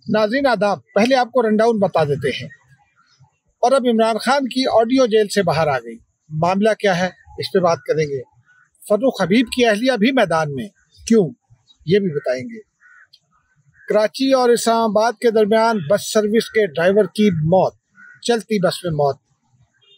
नाज़रीन आदाब, पहले आपको रनडाउन बता देते हैं। और अब इमरान खान की ऑडियो जेल से बाहर आ गई। मामला क्या है, इस पे बात करेंगे। फर्रुख हबीब की अहलिया भी मैदान में, क्यों, ये भी बताएंगे। कराची और इस्लामाबाद के दरमियान बस सर्विस के ड्राइवर की मौत, चलती बस में मौत,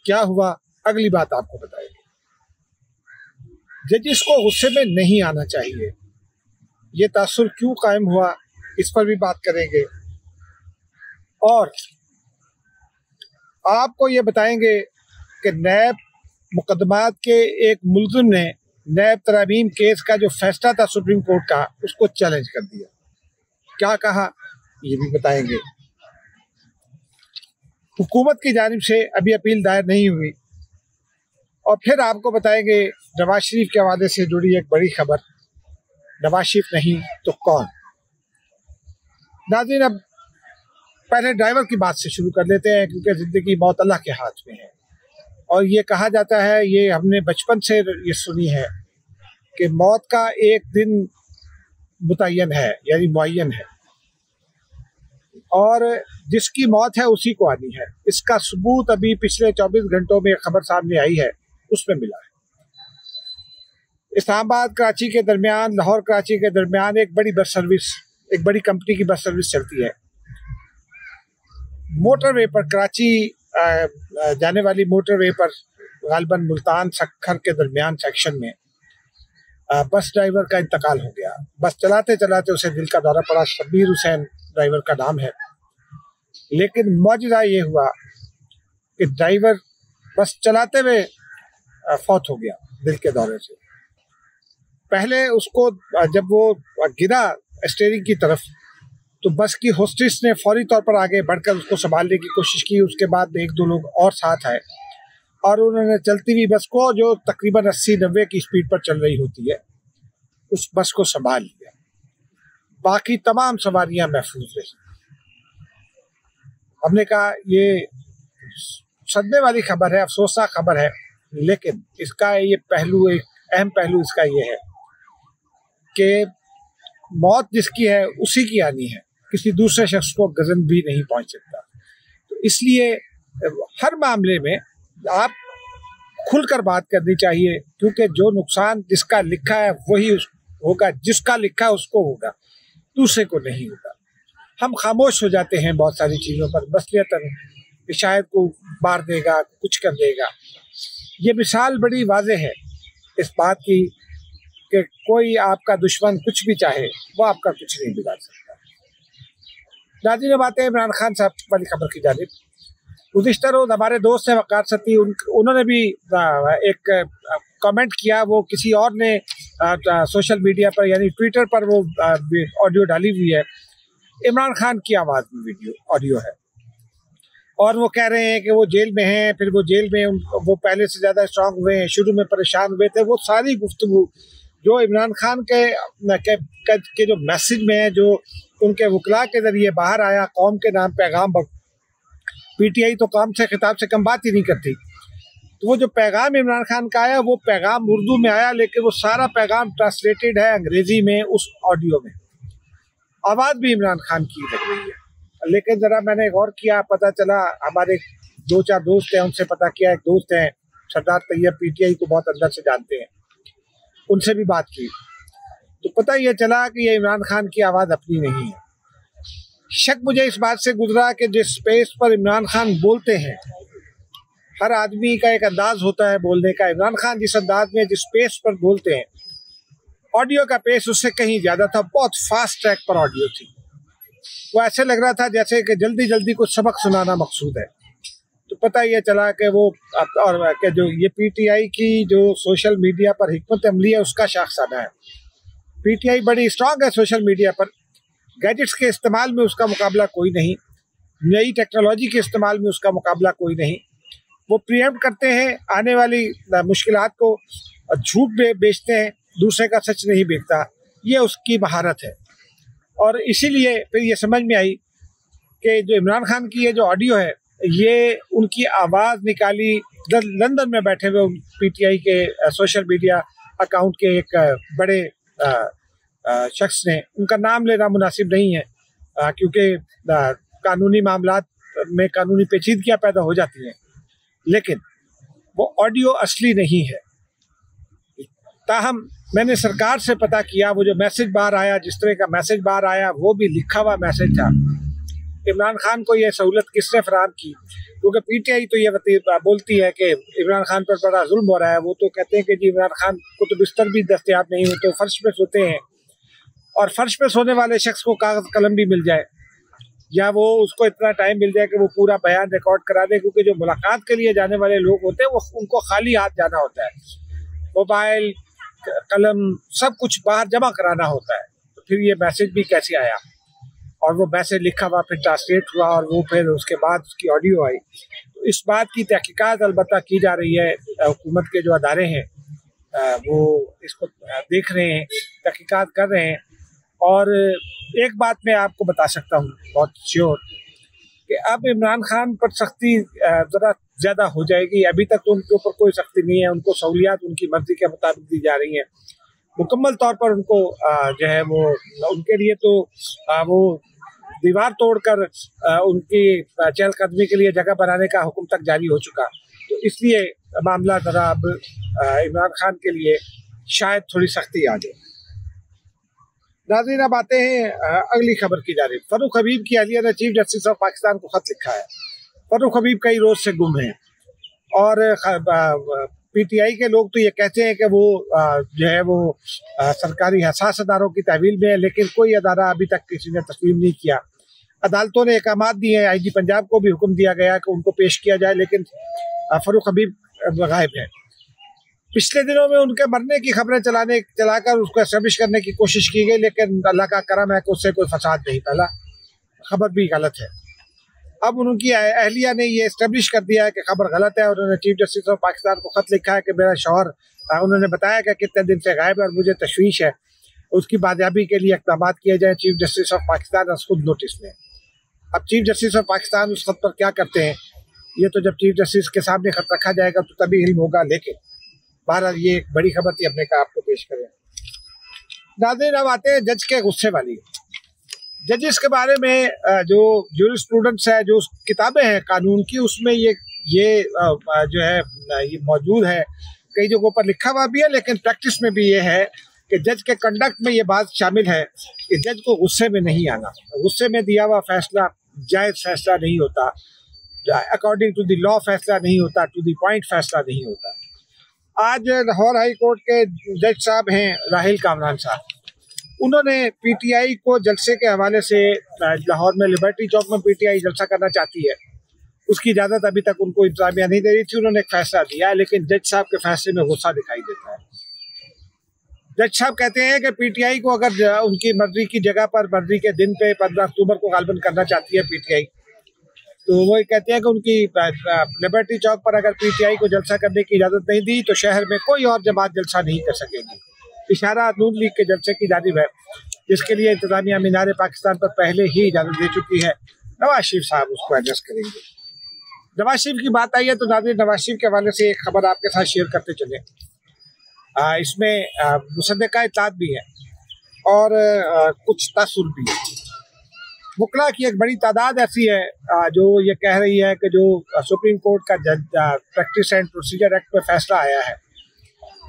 क्या हुआ, अगली बात आपको बताएंगे। जजिस को गुस्से में नहीं आना चाहिए, ये तासुर क्यों कायम हुआ, इस पर भी बात करेंगे। और आपको ये बताएंगे कि नैब मुकदमात के एक मुल्ज़िम ने नैब तरामीम केस का जो फैसला था सुप्रीम कोर्ट का, उसको चैलेंज कर दिया। क्या कहा, ये भी बताएंगे। हुकूमत की जानिब से अभी अपील दायर नहीं हुई। और फिर आपको बताएंगे नवाज शरीफ के हवाले से जुड़ी एक बड़ी खबर। नवाज शरीफ नहीं तो कौन। नाज़रीन, अब पहले ड्राइवर की बात से शुरू कर लेते हैं, क्योंकि ज़िंदगी मौत अल्लाह के हाथ में है। और ये कहा जाता है, ये हमने बचपन से ये सुनी है कि मौत का एक दिन मुतय्यन है, यानी मुअय्यन है, और जिसकी मौत है उसी को आनी है। इसका सबूत अभी पिछले 24 घंटों में खबर सामने आई है, उसमें मिला है। इस्लामाबाद कराची के दरमियान, लाहौर कराची के दरमियान एक बड़ी बस सर्विस, एक बड़ी कंपनी की बस सर्विस चलती है। मोटरवे पर, कराची जाने वाली मोटरवे पर गालबन मुल्तान सखर के दरमियान सेक्शन में बस ड्राइवर का इंतकाल हो गया। बस चलाते चलाते उसे दिल का दौरा पड़ा। शब्बीर हुसैन ड्राइवर का नाम है। लेकिन मौजूदा ये हुआ कि ड्राइवर बस चलाते हुए फौत हो गया दिल के दौरे से। पहले उसको जब वो गिरा स्टीयरिंग की तरफ, तो बस की होस्टेस ने फौरी तौर पर आगे बढ़कर उसको संभालने की कोशिश की। उसके बाद एक दो लोग और साथ आए और उन्होंने चलती हुई बस को, जो तकरीबन 80-90 की स्पीड पर चल रही होती है, उस बस को संभाल लिया। बाकी तमाम सवारियां महफूज रही। हमने कहा ये सदमे वाली खबर है, अफसोसनाक खबर है, लेकिन इसका ये पहलू, एक अहम पहलू इसका ये है कि मौत जिसकी है उसी की आनी है, किसी दूसरे शख्स को गजन भी नहीं पहुंच सकता। तो इसलिए हर मामले में आप खुलकर बात करनी चाहिए, क्योंकि जो नुकसान जिसका लिखा है वही होगा, जिसका लिखा है उसको होगा, दूसरे को नहीं होगा। हम खामोश हो जाते हैं बहुत सारी चीज़ों पर, मसलियतन कि शायद को मार देगा, कुछ कर देगा। ये मिसाल बड़ी वाज़ेह है इस बात की कि कोई आपका दुश्मन कुछ भी चाहे, वो आपका कुछ नहीं बिगाड़ सकता। नाज़रीन, बात है इमरान खान साहब वाली खबर की जानिब। गुज़िश्ता रोज़ हमारे दोस्त हैं वक़ार सती, उन्होंने भी एक कमेंट किया। वो किसी और ने सोशल मीडिया पर, यानी ट्विटर पर, वो ऑडियो डाली हुई है। इमरान खान की आवाज़ में वीडियो ऑडियो है, और वो कह रहे हैं कि वो जेल में हैं। फिर वो जेल में वो पहले से ज़्यादा स्ट्रांग हुए हैं, शुरू में परेशान हुए थे। वो सारी गुफ्तगू जो इमरान खान के जो मैसेज में है, जो उनके वकला के ज़रिए बाहर आया, कौम के नाम पैगाम। पीटीआई तो कौम से खिताब से कम बात ही नहीं करती। तो वो जो पैगाम इमरान खान का आया, वो पैगाम उर्दू में आया, लेकिन वो सारा पैगाम ट्रांसलेटेड है अंग्रेजी में उस ऑडियो में। आवाज़ भी इमरान खान की लग रही है। लेकिन ज़रा मैंने गौर किया, पता चला, हमारे 2-4 दोस्त हैं, उनसे पता किया। एक दोस्त हैं सरदार तैयब, पीटीआई को बहुत अंदर से जानते हैं, उनसे भी बात की, तो पता ये चला कि ये इमरान खान की आवाज़ अपनी नहीं है। शक मुझे इस बात से गुजरा कि जिस स्पेस पर इमरान खान बोलते हैं, हर आदमी का एक अंदाज होता है बोलने का। इमरान खान जिस अंदाज में, जिस पेस पर बोलते हैं, ऑडियो का पेस उससे कहीं ज़्यादा था। बहुत फास्ट ट्रैक पर ऑडियो थी। वो ऐसे लग रहा था जैसे कि जल्दी जल्दी कुछ सबक सुनाना मकसूद है। तो पता ये चला कि वो, और कि जो ये पीटीआई की जो सोशल मीडिया पर हिकमत अमली है, उसका शाखसाना है। पीटीआई बड़ी स्ट्रांग है सोशल मीडिया पर। गैजेट्स के इस्तेमाल में उसका मुकाबला कोई नहीं, नई टेक्नोलॉजी के इस्तेमाल में उसका मुकाबला कोई नहीं। वो प्रीएम्प्ट करते हैं आने वाली मुश्किलात को, झूठ बेचते हैं, दूसरे का सच नहीं बेचता। ये उसकी महारत है। और इसीलिए फिर ये समझ में आई कि जो इमरान खान की ये जो ऑडियो है, ये उनकी आवाज़ निकाली लंदन में बैठे हुए पीटीआई के सोशल मीडिया अकाउंट के एक बड़े शख्स ने। उनका नाम लेना मुनासिब नहीं है, क्योंकि कानूनी मामलात में कानूनी पेचीदगियां पैदा हो जाती हैं, लेकिन वो ऑडियो असली नहीं है। ताहम मैंने सरकार से पता किया, वो जो मैसेज बाहर आया, जिस तरह का मैसेज बाहर आया, वो भी लिखा हुआ मैसेज था। इमरान खान को ये सहूलत किसने फराहम की? क्योंकि पीटीआई तो ये बोलती है कि इमरान खान पर बड़ा जुल्म हो रहा है। वो तो कहते हैं कि जी इमरान खान को तो बिस्तर भी दस्तयाब नहीं हो, तो फर्श पे सोते हैं, और फर्श पे सोने वाले शख्स को कागज कलम भी मिल जाए, या वो उसको इतना टाइम मिल जाए कि वो पूरा बयान रिकॉर्ड करा दे। क्योंकि जो मुलाकात के लिए जाने वाले लोग होते हैं वो उनको खाली हाथ जाना होता है, मोबाइल कलम सब कुछ बाहर जमा कराना होता है। तो फिर ये मैसेज भी कैसे आया, और वो मैसेज लिखा हुआ फिर ट्रांसलेट हुआ, और वो फिर उसके बाद उसकी ऑडियो आई। तो इस बात की तहकीकात अलबत्ता की जा रही है। हुकूमत के जो अदारे हैं वो इसको देख रहे हैं, तहकीकात कर रहे हैं। और एक बात मैं आपको बता सकता हूँ बहुत श्योर कि अब इमरान खान पर सख्ती ज़रा ज़्यादा हो जाएगी। अभी तक तो उनके ऊपर कोई सख्ती नहीं है, उनको सहूलियात उनकी मर्जी के मुताबिक दी जा रही हैं। मुकम्मल तौर पर उनको जो है वो उनके लिए तो वो दीवार तोड़कर उनकी चहलकदमी के लिए जगह बनाने का हुक्म तक जारी हो चुका। तो इसलिए मामला ज़रा अब इमरान खान के लिए शायद थोड़ी सख्ती आ जाए। नाज़रीन, अब आते हैं अगली खबर की जानिब। फरूख हबीब की अहलिया ने चीफ जस्टिस ऑफ पाकिस्तान को खत लिखा है। फरूख हबीब कई रोज से गुम हैं, और पीटीआई के लोग तो ये कहते हैं कि वो जो है वो सरकारी हसास अदारों की तहवील में है, लेकिन कोई अदारा अभी तक किसी ने तस्लीम नहीं किया। अदालतों ने अहकामात दिए हैं, IG पंजाब को भी हुक्म दिया गया कि उनको पेश किया जाए, लेकिन फरूख हबीब गायब है। पिछले दिनों में उनके मरने की खबरें चलाकर उसको एस्टेब्लिश करने की कोशिश की गई, लेकिन अल्लाह का करम है कि उससे कोई फसाद नहीं फैला। खबर भी गलत है। अब उनकी अहलिया ने ये एस्टेब्लिश कर दिया है कि खबर गलत है, और उन्होंने चीफ जस्टिस ऑफ पाकिस्तान को खत लिखा है कि मेरा शौहर, उन्होंने बताया कि कितने दिन से गायब है और मुझे तशवीश है, उसकी बाजियाबी के लिए इक़दाम किए जाए। चीफ जस्टिस ऑफ पाकिस्तान खुद नोटिस में। अब चीफ जस्टिस ऑफ पाकिस्तान उस खत पर क्या करते हैं, ये तो जब चीफ जस्टिस के सामने खत रखा जाएगा तो तभी इल्म होगा। लेकिन बहरहाल ये एक बड़ी खबर थी, अपने का आपको पेश करें। नाज़रीन, अब आते हैं जज के गुस्से वाली। जजेस के बारे में जो जूरिस्प्रूडेंस है, जो किताबें हैं कानून की, उसमें ये जो है ये मौजूद है। कई जगहों पर लिखा हुआ भी है, लेकिन प्रैक्टिस में भी ये है कि जज के कंडक्ट में ये बात शामिल है कि जज को गुस्से में नहीं आना। गुस्से में दिया हुआ फैसला जायज़ फैसला नहीं होता, अकॉर्डिंग टू द लॉ फैसला नहीं होता, टू द पॉइंट फैसला नहीं होता। आज लाहौर हाई कोर्ट के जज साहब हैं राहिल कामरान साहब, उन्होंने पीटीआई को जलसे के हवाले से, लाहौर में लिबर्टी चौक में पीटीआई जलसा करना चाहती है, उसकी इजाज़त अभी तक उनको इंतजामिया नहीं दे रही थी। उन्होंने एक फैसला दिया है, लेकिन जज साहब के फैसले में गुस्सा दिखाई देता है। जज साहब कहते हैं कि पीटीआई को अगर उनकी मर्जी की जगह पर मर्जी के दिन पे 15 अक्टूबर को गालबन करना चाहती है पीटीआई, तो वो कहते हैं कि उनकी लिबर्टी चौक पर अगर पीटीआई को जलसा करने की इजाज़त नहीं दी तो शहर में कोई और जमात जलसा नहीं कर सकेगी। इशारा नून लीग के जलसे की जानिब है, जिसके लिए इंतजामिया मीनार पाकिस्तान पर पहले ही इजाज़त दे चुकी है। नवाज शरीफ साहब उसको एड्रेस करेंगे। नवाज शरीफ की बात आई है तो नाज़रीन, नवाज शरीफ के हवाले से एक खबर आपके साथ शेयर करते चले। इसमें मुसद्दका इत्तलात भी है और कुछ तासुर भी है। मुकला की एक बड़ी तादाद ऐसी है जो ये कह रही है कि जो सुप्रीम कोर्ट का प्रैक्टिस एंड प्रोसीजर एक्ट पर फैसला आया है,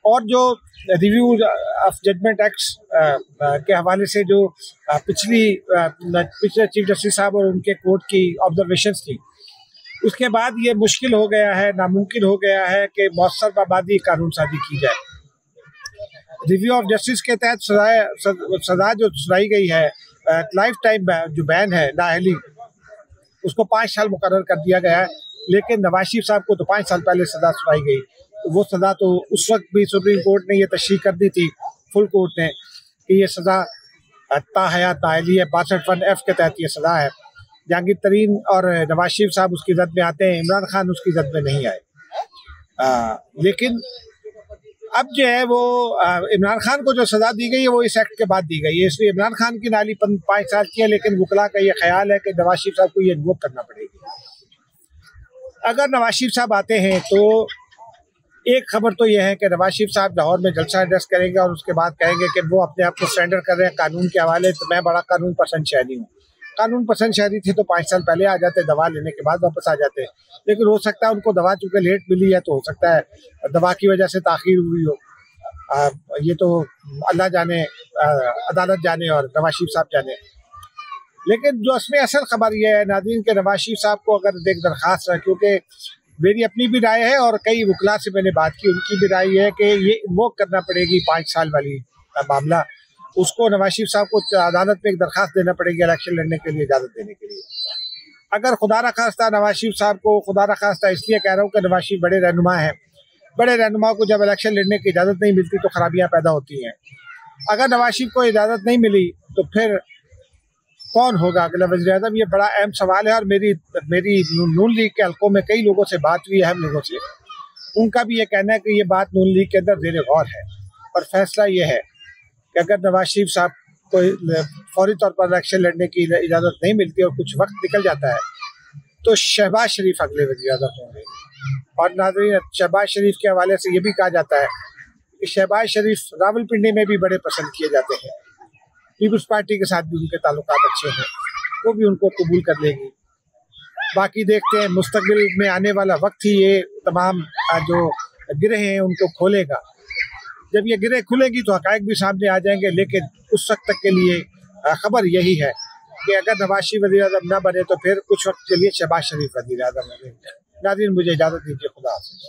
और जो रिव्यू ऑफ जजमेंट एक्ट्स के हवाले से जो पिछले चीफ जस्टिस साहब और उनके कोर्ट की ऑब्जर्वेशंस थी, उसके बाद ये मुश्किल हो गया है, नामुमकिन हो गया है कि मौसर पाबंदी कानून साजी की जाए। रिव्यू ऑफ जस्टिस के तहत सजा जो सुनाई गई है, लाइफ टाइम जो बैन है नाअहली, उसको 5 साल मुकर्रर कर दिया गया है। लेकिन नवाज शरीफ साहब को तो 5 साल पहले सजा सुनाई गई। वो सज़ा तो उस वक्त भी सुप्रीम कोर्ट ने ये तशरीह कर दी थी, फुल कोर्ट ने, कि ये सज़ा ताहयात नाअहली है। 62(1)F के तहत ये सज़ा है। जहांगीर तरीन और नवाज शरीफ साहब उसकी जद में आते हैं, इमरान खान उसकी जद में नहीं आए। लेकिन अब जो है वो इमरान खान को जो सज़ा दी गई है वो इस एक्ट के बाद दी गई है, इसलिए इमरान खान की नाली 5 साल की है। लेकिन वकला का ये ख्याल है कि नवाज शरीफ साहब को ये इन्वोक करना पड़ेगी। अगर नवाज शरीफ साहब आते हैं तो एक खबर तो यह है कि नवाज शरीफ साहब लाहौर में जलसा एड्रेस करेंगे और उसके बाद कहेंगे कि वो अपने आप को सरेंडर कर रहे हैं कानून के हवाले, तो मैं बड़ा कानून पसंद शहरी हूँ। कानून पसंद शहरी थे तो 5 साल पहले आ जाते, दवा लेने के बाद वापस आ जाते। लेकिन हो सकता है उनको दवा चूंकि लेट मिली है तो हो सकता है दवा की वजह से ताखीर हुई हो। ये तो अल्लाह जाने, अदालत जाने और नवाज शरीफ साहब जाने। लेकिन जो इसमें असल खबर ये है नाज़रीन के नवाज शरीफ साहब को अगर एक दरख्वास्त है, क्योंकि मेरी अपनी भी राय है और कई वकला से मैंने बात की, उनकी भी राय है कि ये वो करना पड़ेगी 5 साल वाली मामला, उसको नवाज शरीफ साहब को अदालत में एक दरख्वास्त देना पड़ेगी इलेक्शन लड़ने के लिए इजाज़त देने के लिए। अगर खुदा न खास्ता नवाज शरीफ साहब को, खुदा न खास्ता इसलिए कह रहा हूँ कि नवाज शरीफ बड़े रहनुमा हैं, बड़े रहनुमा को जब इलेक्शन लड़ने की इजाज़त नहीं मिलती तो खराबियाँ पैदा होती हैं। अगर नवाज शरीफ को इजाज़त नहीं मिली तो फिर कौन होगा अगला वज़ीर-ए-आज़म, ये बड़ा अहम सवाल है। और मेरी नून लीग के हल्कों में कई लोगों से बात हुई, अहम लोगों से, उनका भी ये कहना है कि ये बात नून लीग के अंदर ज़ेर गौर है और फैसला ये है कि अगर नवाज शरीफ साहब को फौरी तौर पर इलेक्शन लड़ने की इजाज़त नहीं मिलती और कुछ वक्त निकल जाता है तो शहबाज शरीफ अगले वज़ीर-ए-आज़म होंगे। और नाज़रीन, शहबाज शरीफ के हवाले से ये भी कहा जाता है कि शहबाज शरीफ रावलपिंडी में भी बड़े पसंद किए जाते हैं, पीपल्स पार्टी के साथ भी उनके ताल्लुकात अच्छे हैं, वो भी उनको कबूल कर लेगी। बाकी देखते हैं, मुस्तकबिल में आने वाला वक्त ही ये तमाम जो गिरह हैं उनको खोलेगा। जब ये गिरह खुलेगी तो हक़ाइक़ भी सामने आ जाएंगे। लेकिन उस वक्त तक के लिए खबर यही है कि अगर नवाज शरीफ वज़ीर-ए-आज़म न बने तो फिर कुछ वक्त के लिए शहबाज शरीफ वज़ीर-ए-आज़म बनेंगे। नाज़रीन, मुझे इजाज़त दीजिए, खुदा हाफ़िज़।